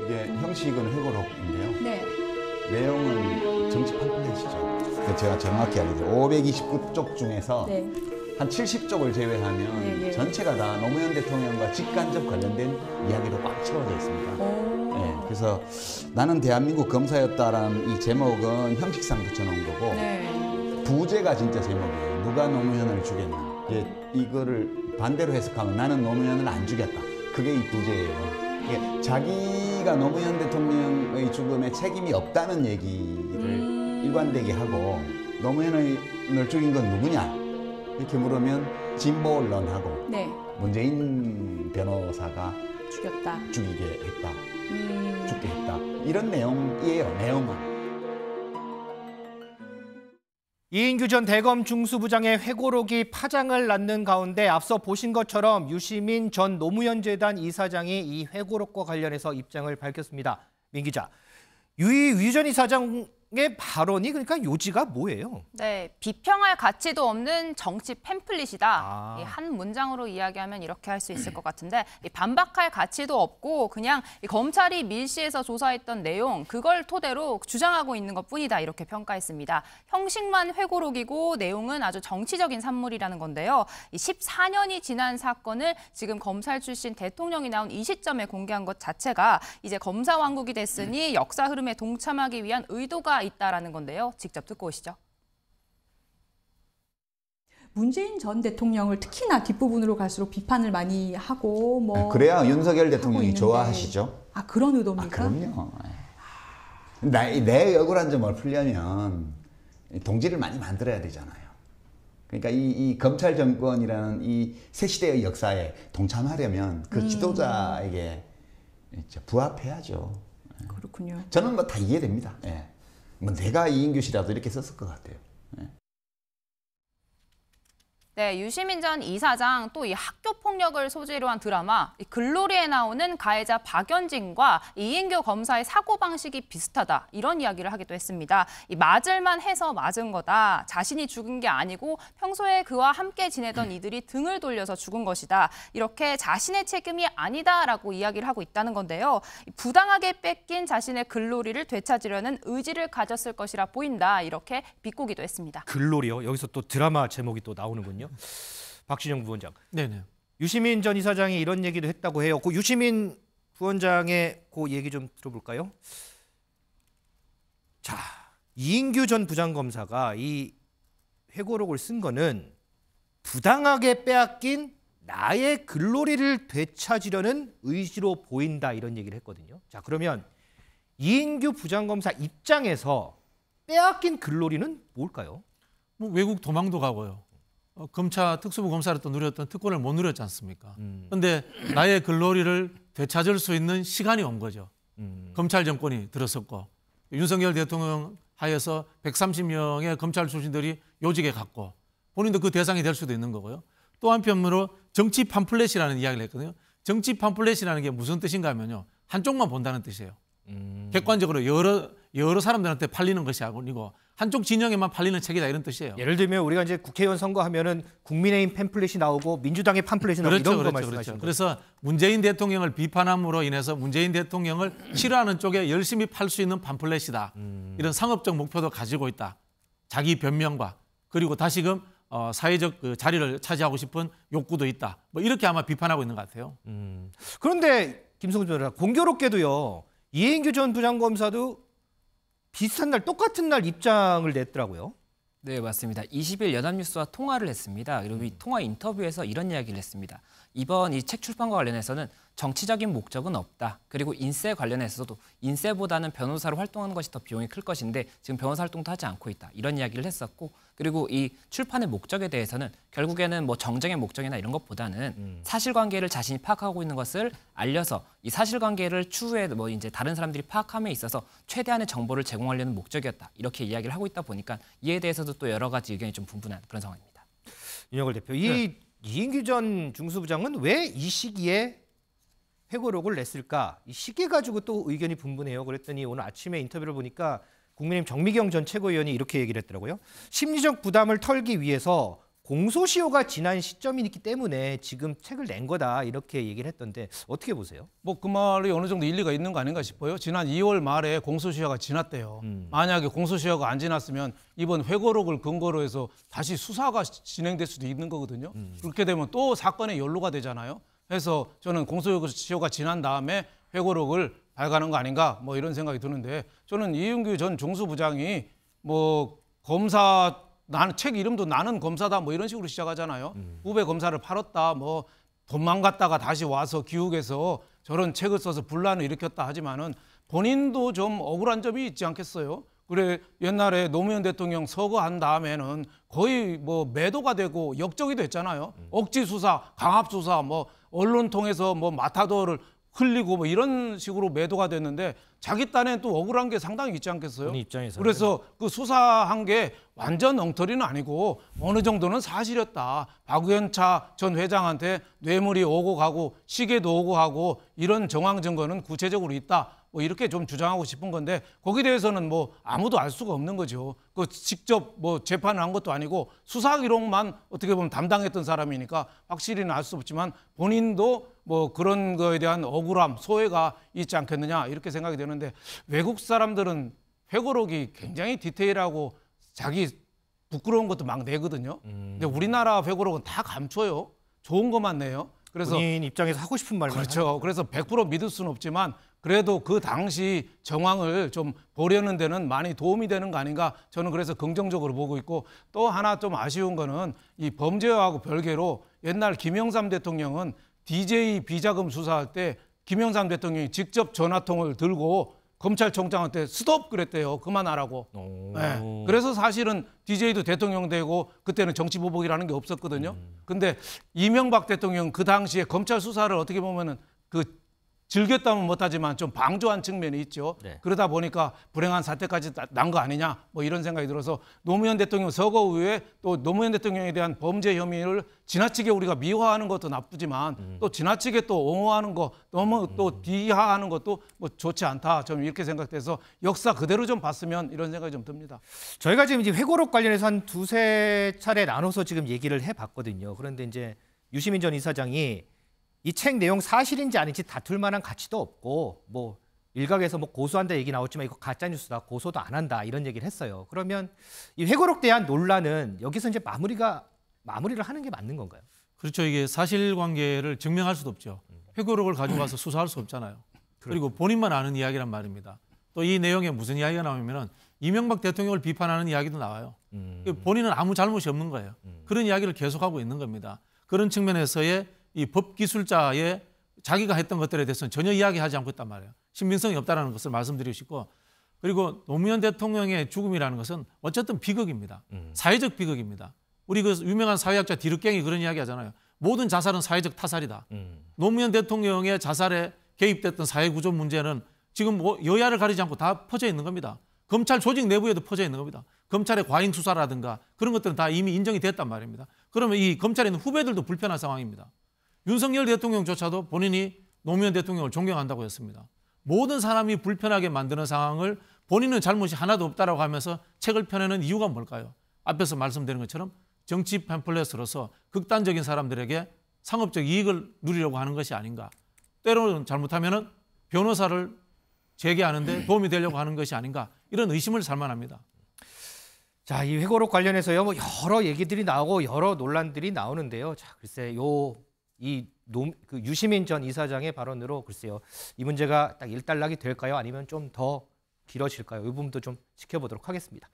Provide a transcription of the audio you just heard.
이게 형식은 회고록인데요. 네. 내용은 정치 팜플렛이죠. 제가 정확히 알기로 529쪽 중에서 네. 한 70쪽을 제외하면 네. 전체가 다 노무현 대통령과 직간접 관련된 이야기로 꽉 채워져 있습니다. 네, 그래서 나는 대한민국 검사였다라는 이 제목은 형식상 붙여놓은 거고 네. 부제가 진짜 제목이에요. 누가 노무현을 죽였나. 이거를 반대로 해석하면 나는 노무현을 안 죽였다. 그게 이 부제예요. 이게 자기가 노무현 대통령의 죽음에 책임이 없다는 얘기를 일관되게 하고 노무현을 죽인 건 누구냐 이렇게 물으면 진보 언론하고 네. 문재인 변호사가 죽였다. 죽이게 했다. 죽게 했다. 이런 내용이에요. 내용은. 이인규 전 대검 중수부장의 회고록이 파장을 낳는 가운데 앞서 보신 것처럼 유시민 전 노무현 재단 이사장이 이 회고록과 관련해서 입장을 밝혔습니다. 민 기자, 유 전 이사장의 발언이 그러니까 요지가 뭐예요? 네, 비평할 가치도 없는 정치 팸플릿이다. 아. 이 한 문장으로 이야기하면 이렇게 할 수 있을 것 같은데 반박할 가치도 없고 그냥 검찰이 밀시에서 조사했던 내용 그걸 토대로 주장하고 있는 것뿐이다 이렇게 평가했습니다. 형식만 회고록이고 내용은 아주 정치적인 산물이라는 건데요. 14년이 지난 사건을 지금 검찰 출신 대통령이 나온 이 시점에 공개한 것 자체가 이제 검사 왕국이 됐으니 역사 흐름에 동참하기 위한 의도가 있다라는 건데요. 직접 듣고 오시죠. 문재인 전 대통령을 특히나 뒷부분으로 갈수록 비판을 많이 하고 뭐 그래야 윤석열 대통령이 있는데. 좋아하시죠. 아, 그런 의도입니까? 그럼요. 내 억울한 점을 풀려면 동지를 많이 만들어야 되잖아요. 그러니까 이 검찰 정권이라는 이 새 시대의 역사에 동참하려면 그 지도자에게 부합해야죠. 그렇군요. 저는 뭐 다 이해됩니다. 예. 뭐 내가 이인규 씨라도 이렇게 썼을 것 같아요. 예. 네, 유시민 전 이사장 또 이 학교 폭력을 소재로 한 드라마 글로리에 나오는 가해자 박연진과 이인규 검사의 사고방식이 비슷하다 이런 이야기를 하기도 했습니다. 이 맞을만 해서 맞은 거다. 자신이 죽은 게 아니고 평소에 그와 함께 지내던 이들이 등을 돌려서 죽은 것이다. 이렇게 자신의 책임이 아니다라고 이야기를 하고 있다는 건데요. 부당하게 뺏긴 자신의 글로리를 되찾으려는 의지를 가졌을 것이라 보인다. 이렇게 비꼬기도 했습니다. 글로리요? 여기서 또 드라마 제목이 또 나오는군요. 박진영 부원장. 네네. 유시민 전 이사장이 이런 얘기도 했다고 해요. 그 유시민 부원장의 그 얘기 좀 들어볼까요? 자, 이인규 전 부장검사가 이 회고록을 쓴 거는 부당하게 빼앗긴 나의 글로리를 되찾으려는 의지로 보인다 이런 얘기를 했거든요. 자, 그러면 이인규 부장검사 입장에서 빼앗긴 글로리는 뭘까요? 뭐 외국 도망도 가고요. 검찰 특수부 검사를 또 누렸던 특권을 못 누렸지 않습니까? 그런데 나의 글로리를 되찾을 수 있는 시간이 온 거죠. 검찰 정권이 들어섰고 윤석열 대통령 하에서 130명의 검찰 출신들이 요직에 갔고 본인도 그 대상이 될 수도 있는 거고요. 또 한편으로 정치 팜플렛이라는 이야기를 했거든요. 정치 팜플렛이라는 게 무슨 뜻인가 하면요. 한쪽만 본다는 뜻이에요. 객관적으로 여러 사람들한테 팔리는 것이 아니고 한쪽 진영에만 팔리는 책이다 이런 뜻이에요. 예를 들면 우리가 이제 국회의원 선거하면은 국민의힘 팸플렛이 나오고 민주당의 팜플렛이 나오고 이런 거 말씀하시는 거예요. 그래서 문재인 대통령을 비판함으로 인해서 문재인 대통령을 싫어하는 쪽에 열심히 팔 수 있는 팜플렛이다. 이런 상업적 목표도 가지고 있다. 자기 변명과 그리고 다시금 사회적 그 자리를 차지하고 싶은 욕구도 있다. 뭐 이렇게 아마 비판하고 있는 것 같아요. 그런데 김성주 변호사 공교롭게도요. 이인규 전 부장검사도 비슷한 날 똑같은 날 입장을 냈더라고요. 네, 맞습니다. 20일 연합뉴스와 통화를 했습니다. 그리고 이 통화 인터뷰에서 이런 이야기를 했습니다. 이번 이 책 출판과 관련해서는 정치적인 목적은 없다. 그리고 인세 관련해서도 인세보다는 변호사로 활동하는 것이 더 비용이 클 것인데 지금 변호사 활동도 하지 않고 있다. 이런 이야기를 했었고 그리고 이 출판의 목적에 대해서는 결국에는 뭐 정쟁의 목적이나 이런 것보다는 사실관계를 자신이 파악하고 있는 것을 알려서 이 사실관계를 추후에 뭐 이제 다른 사람들이 파악함에 있어서 최대한의 정보를 제공하려는 목적이었다. 이렇게 이야기를 하고 있다 보니까 이에 대해서도 또 여러 가지 의견이 좀 분분한 그런 상황입니다. 윤석열 대표, 이인규 전 중수부장은 왜 이 시기에 회고록을 냈을까? 이 시기 가지고 또 의견이 분분해요. 그랬더니 오늘 아침에 인터뷰를 보니까 국민의힘 정미경 전 최고위원이 이렇게 얘기를 했더라고요. 심리적 부담을 털기 위해서 공소시효가 지난 시점이 있기 때문에 지금 책을 낸 거다 이렇게 얘기를 했던데 어떻게 보세요? 뭐 그 말이 어느 정도 일리가 있는 거 아닌가 싶어요. 지난 2월 말에 공소시효가 지났대요. 만약에 공소시효가 안 지났으면 이번 회고록을 근거로 해서 다시 수사가 진행될 수도 있는 거거든요. 그렇게 되면 또 사건의 연루가 되잖아요. 그래서 저는 공소시효가 지난 다음에 회고록을 발간한 거 아닌가 뭐 이런 생각이 드는데, 저는 이인규 전 중수부장이 뭐 검사 나는 책 이름도 나는 검사다 뭐 이런 식으로 시작하잖아요. 후배 검사를 팔았다, 뭐 도망갔다가 다시 와서 기욱해서 저런 책을 써서 분란을 일으켰다 하지만은 본인도 좀 억울한 점이 있지 않겠어요? 그래 옛날에 노무현 대통령 서거한 다음에는 거의 뭐 매도가 되고 역적이 됐잖아요. 억지 수사, 강압 수사, 뭐 언론 통해서 뭐 마타도를 흘리고 뭐 이런 식으로 매도가 됐는데 자기 딴엔 또 억울한 게 상당히 있지 않겠어요? 본인 입장에서는. 그래서 그 수사한 게 완전 엉터리는 아니고 어느 정도는 사실이었다. 박우현차 전 회장한테 뇌물이 오고 가고 시계도 오고 가고 이런 정황 증거는 구체적으로 있다. 뭐 이렇게 좀 주장하고 싶은 건데 거기에 대해서는 뭐 아무도 알 수가 없는 거죠. 그 직접 뭐 재판을 한 것도 아니고 수사 기록만 어떻게 보면 담당했던 사람이니까 확실히는 알 수 없지만 본인도 뭐 그런 거에 대한 억울함, 소외가 있지 않겠느냐 이렇게 생각이 되는데, 외국 사람들은 회고록이 굉장히 디테일하고 자기 부끄러운 것도 막 내거든요. 근데 우리나라 회고록은 다 감춰요. 좋은 것만 내요. 그래서 본인 입장에서 하고 싶은 말만 그렇죠. 그래서 100% 믿을 수는 없지만 그래도 그 당시 정황을 좀 보려는 데는 많이 도움이 되는 거 아닌가, 저는 그래서 긍정적으로 보고 있고, 또 하나 좀 아쉬운 거는 이 범죄하고 별개로 옛날 김영삼 대통령은 DJ 비자금 수사할 때 김영삼 대통령이 직접 전화통을 들고 검찰총장한테 스톱 그랬대요. 그만하라고. 네. 그래서 사실은 DJ도 대통령 되고 그때는 정치보복이라는 게 없었거든요. 근데 이명박 대통령 그 당시에 검찰 수사를 어떻게 보면은 그 즐겼다면 못하지만 좀 방조한 측면이 있죠. 네. 그러다 보니까 불행한 사태까지 난 거 아니냐 뭐 이런 생각이 들어서 노무현 대통령 서거 이후에 또 노무현 대통령에 대한 범죄 혐의를 지나치게 우리가 미화하는 것도 나쁘지만 또 지나치게 또 옹호하는 거, 너무 또 비하하는 것도 뭐 좋지 않다. 좀 이렇게 생각돼서 역사 그대로 좀 봤으면 이런 생각이 좀 듭니다. 저희가 지금 이제 회고록 관련해서 한 두세 차례 나눠서 지금 얘기를 해봤거든요. 그런데 이제 유시민 전 이사장이 이 책 내용 사실인지 아닌지 다툴 만한 가치도 없고 뭐 일각에서 뭐 고소한다 얘기 나왔지만 이거 가짜 뉴스다, 고소도 안 한다 이런 얘기를 했어요. 그러면 이 회고록 대한 논란은 여기서 이제 마무리를 하는 게 맞는 건가요? 그렇죠. 이게 사실관계를 증명할 수도 없죠. 회고록을 가지고 가서 수사할 수 없잖아요. 그리고 본인만 아는 이야기란 말입니다. 또 이 내용에 무슨 이야기가 나오면은 이명박 대통령을 비판하는 이야기도 나와요. 본인은 아무 잘못이 없는 거예요. 그런 이야기를 계속하고 있는 겁니다. 그런 측면에서의 이 법기술자의 자기가 했던 것들에 대해서는 전혀 이야기하지 않고 있단 말이에요. 신빙성이 없다는 것을 말씀드리고 싶고, 그리고 노무현 대통령의 죽음이라는 것은 어쨌든 비극입니다. 사회적 비극입니다. 우리 그 유명한 사회학자 디르갱이 그런 이야기 하잖아요. 모든 자살은 사회적 타살이다. 노무현 대통령의 자살에 개입됐던 사회구조 문제는 지금 뭐 여야를 가리지 않고 다 퍼져 있는 겁니다. 검찰 조직 내부에도 퍼져 있는 겁니다. 검찰의 과잉 수사라든가 그런 것들은 다 이미 인정이 됐단 말입니다. 그러면 이 검찰에 있는 후배들도 불편한 상황입니다. 윤석열 대통령조차도 본인이 노무현 대통령을 존경한다고 했습니다. 모든 사람이 불편하게 만드는 상황을 본인은 잘못이 하나도 없다라고 하면서 책을 펴내는 이유가 뭘까요? 앞에서 말씀드린 것처럼 정치 팸플렛으로서 극단적인 사람들에게 상업적 이익을 누리려고 하는 것이 아닌가. 때로는 잘못하면은 변호사를 재개하는데 도움이 되려고 하는 것이 아닌가. 이런 의심을 살만합니다. 자, 이 회고록 관련해서요, 뭐 여러 얘기들이 나오고 여러 논란들이 나오는데요. 자, 글쎄 그 유시민 전 이사장의 발언으로 글쎄요, 이 문제가 딱 일단락이 될까요? 아니면 좀 더 길어질까요? 이 부분도 좀 지켜보도록 하겠습니다.